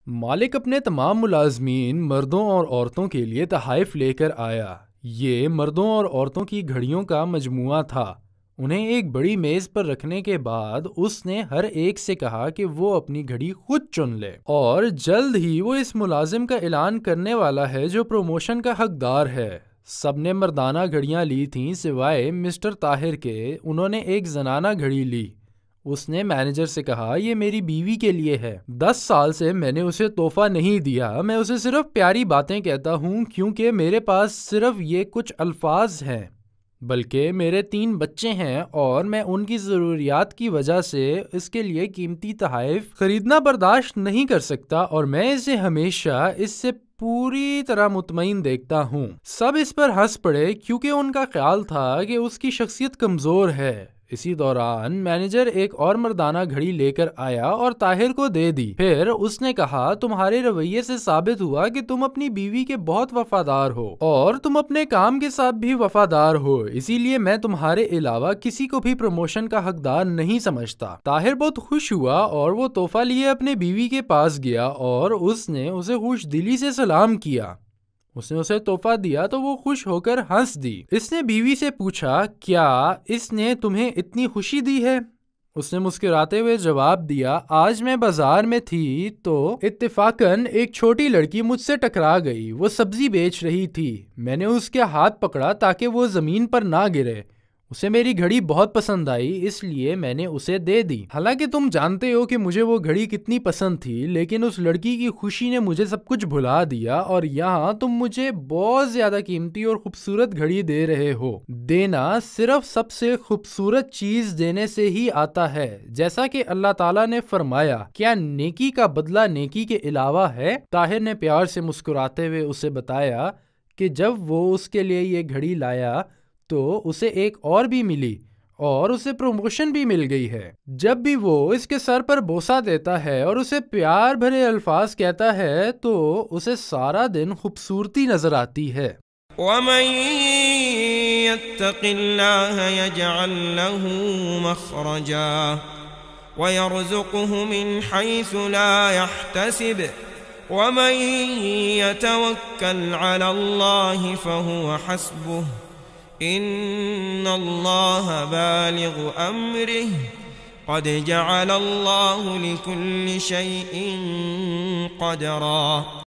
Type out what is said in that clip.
مالک اپنے تمام ملازمین مردوں اور عورتوں کے لیے تحائف لے کر آیا۔ یہ مردوں اور عورتوں کی گھڑیوں کا مجموعہ تھا۔ انہیں ایک بڑی میز پر رکھنے کے بعد اس نے ہر ایک سے کہا کہ وہ اپنی گھڑی خود چن لے، اور جلد ہی وہ اس ملازم کا اعلان کرنے والا ہے جو پروموشن کا حقدار ہے۔ سب نے مردانہ گھڑیاں لی تھیں سوائے مسٹر طاہر کے۔ انہوں نے ایک زنانہ گھڑی لی۔ اس نے مینیجر سے کہا، یہ میری بیوی کے لیے ہے۔ 10 سال سے میں نے اسے تحفہ نہیں دیا۔ میں اسے صرف پیاری باتیں کہتا ہوں کیونکہ میرے پاس صرف یہ کچھ الفاظ ہیں، بلکہ میرے 3 بچے ہیں اور میں ان کی ضروریات کی وجہ سے اس کے لیے قیمتی تحائف خریدنا برداشت نہیں کر سکتا، اور میں اسے ہمیشہ اس سے پوری طرح مطمئن دیکھتا ہوں۔ سب اس پر ہنس پڑے کیونکہ ان کا خیال تھا کہ اس کی شخصیت کمزور ہے۔ اسی دوران مینیجر ایک اور مردانہ گھڑی لے کر آیا اور طاہر کو دے دی۔ پھر اس نے کہا، تمہارے رویے سے ثابت ہوا کہ تم اپنی بیوی کے بہت وفادار ہو اور تم اپنے کام کے ساتھ بھی وفادار ہو، اسی لیے میں تمہارے علاوہ کسی کو بھی پروموشن کا حقدار نہیں سمجھتا۔ طاہر بہت خوش ہوا اور وہ تحفہ لیے اپنے بیوی کے پاس گیا اور اس نے اسے خوش دلی سے سلام کیا۔ اس نے اسے تحفہ دیا تو وہ خوش ہو کر ہنس دی۔ اس نے بیوی سے پوچھا، کیا اس نے تمہیں اتنی خوشی دی ہے؟ اس نے مسکراتے ہوئے جواب دیا، آج میں بازار میں تھی تو اتفاقاً ایک چھوٹی لڑکی مجھ سے ٹکرا گئی۔ وہ سبزی بیچ رہی تھی۔ میں نے اس کے ہاتھ پکڑا تاکہ وہ زمین پر نہ گرے۔ اسے میری گھڑی بہت پسند آئی، اس لیے میں نے اسے دے دی۔ حالانکہ تم جانتے ہو کہ مجھے وہ گھڑی کتنی پسند تھی، لیکن اس لڑکی کی خوشی نے مجھے سب کچھ بھلا دیا، اور یہاں تم مجھے بہت زیادہ قیمتی اور خوبصورت گھڑی دے رہے ہو۔ دینا صرف سب سے خوبصورت چیز دینے سے ہی آتا ہے، جیسا کہ اللہ تعالیٰ نے فرمایا، کیا نیکی کا بدلہ نیکی کے علاوہ ہے؟ طاہر نے پیار سے مسکراتے ہوئے اسے بتایا کہ جب وہ اس کے لیے یہ گھڑی لایا تو اسے ایک اور بھی ملی اور اسے پروموشن بھی مل گئی ہے۔ جب بھی وہ اس کے سر پر بوسہ دیتا ہے اور اسے پیار بھرے الفاظ کہتا ہے تو اسے سارا دن خوبصورتی نظر آتی ہے۔ وَمَن يَتَّقِ اللَّهَ يَجْعَل لَّهُ مَخْرَجًا وَيَرْزُقْهُ مِنْ حَيْثُ لَا يَحْتَسِبُ وَمَن يَتَوَكَّلْ عَلَى اللَّهِ فَهُوَ حَسْبُهُ إِنَّ اللَّهَ بَالِغُ أَمْرِهِ قَدْ جَعَلَ اللَّهُ لِكُلِّ شَيْءٍ قَدْرًا۔